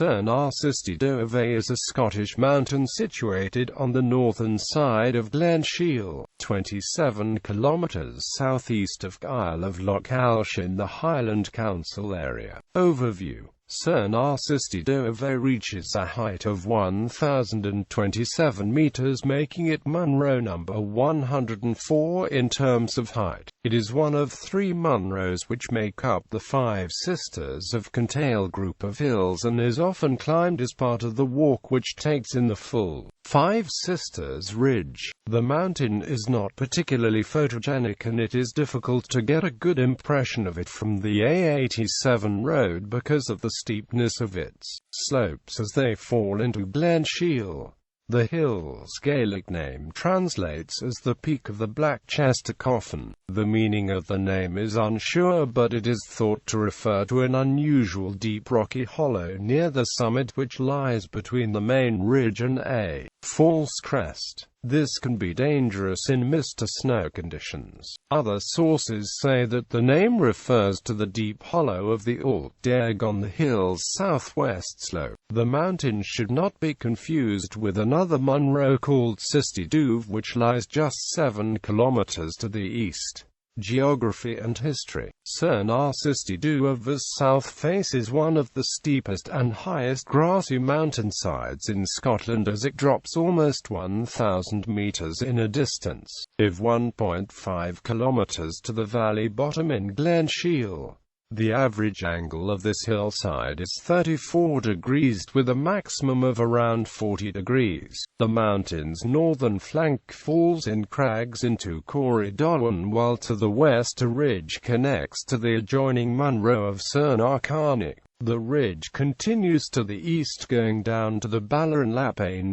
Ciste Duibhe is a Scottish mountain situated on the northern side of Glen Shiel, 27 kilometres southeast of Kyle of Lochalsh in the Highland Council area. Overview: Ciste Duibhe reaches a height of 1,027 metres, making it Munro number 104 in terms of height. It is one of three Munros which make up the Five Sisters of Kintail group of hills and is often climbed as part of the walk which takes in the full Five Sisters Ridge. The mountain is not particularly photogenic and it is difficult to get a good impression of it from the A87 road because of the steepness of its slopes as they fall into Glen Shiel. The hill's Gaelic name translates as the Peak of the Black Chester Coffin. The meaning of the name is unsure, but it is thought to refer to an unusual deep rocky hollow near the summit which lies between the main ridge and a false crest. This can be dangerous in mist or snow conditions. Other sources say that the name refers to the deep hollow of the Alt Deag on the hill's southwest slope. The mountain should not be confused with another Munro called Ciste Duibhe, which lies just 7 kilometres to the east. Geography and history. Ciste Duibhe's south face is one of the steepest and highest grassy mountainsides in Scotland as it drops almost 1,000 metres in a distance of 1.5 kilometres to the valley bottom in Glen Shiel. The average angle of this hillside is 34 degrees with a maximum of around 40 degrees. The mountain's northern flank falls in crags into Corridolwan, while to the west a ridge connects to the adjoining Munro of Sgùrr. The ridge continues to the east going down to the Ballar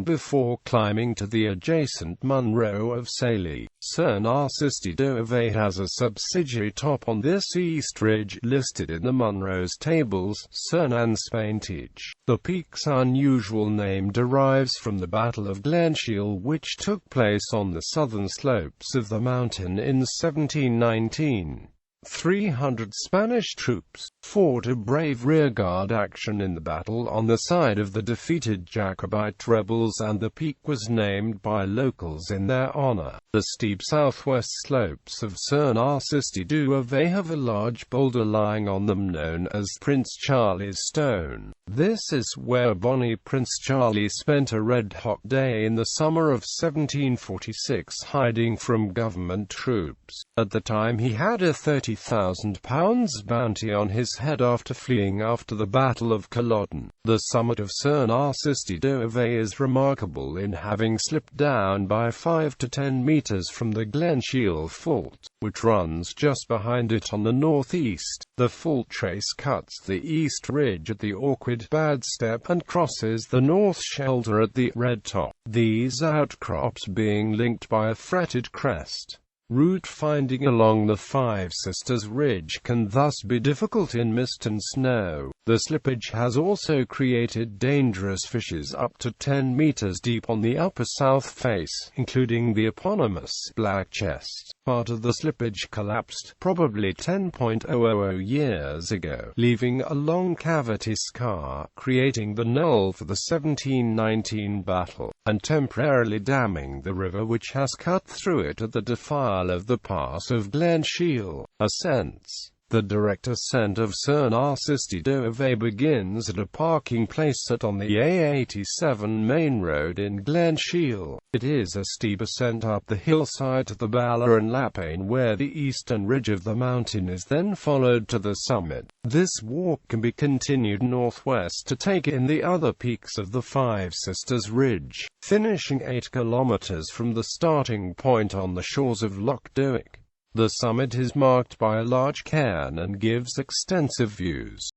before climbing to the adjacent Munro of Saley. Ciste Duibhe has a subsidiary top on this east ridge, listed in the Munro's tables, Cernanspeintige. The peak's unusual name derives from the Battle of Glen Shiel, which took place on the southern slopes of the mountain in 1719. 300 Spanish troops fought a brave rearguard action in the battle on the side of the defeated Jacobite rebels, and the peak was named by locals in their honor. The steep southwest slopes of Ciste Duibhe have a large boulder lying on them known as Prince Charlie's Stone. This is where Bonnie Prince Charlie spent a red-hot day in the summer of 1746 hiding from government troops. At the time he had a £30,000 bounty on his head after fleeing after the Battle of Culloden. The summit of Ciste Duibhe is remarkable in having slipped down by 5 to 10 metres from the Glen Shiel fault, which runs just behind it on the northeast. The fault trace cuts the east ridge at the awkward Bad Step and crosses the north shoulder at the Red Top, these outcrops being linked by a fretted crest. Route finding along the Five Sisters Ridge can thus be difficult in mist and snow. The slippage has also created dangerous fissures up to 10 metres deep on the upper south face, including the eponymous Black Chest. Part of the slippage collapsed, probably 10.000 years ago, leaving a long cavity scar, creating the knoll for the 1719 battle, and temporarily damming the river which has cut through it at the defile of the pass of Glen Shiel. Ascents. The direct ascent of Ciste Duibhe begins at a parking place set on the A87 main road in Glen Shiel. It is a steep ascent up the hillside to the Ballar where the eastern ridge of the mountain is then followed to the summit. This walk can be continued northwest to take in the other peaks of the Five Sisters Ridge, finishing 8 kilometres from the starting point on the shores of Loch Duich. The summit is marked by a large cairn and gives extensive views.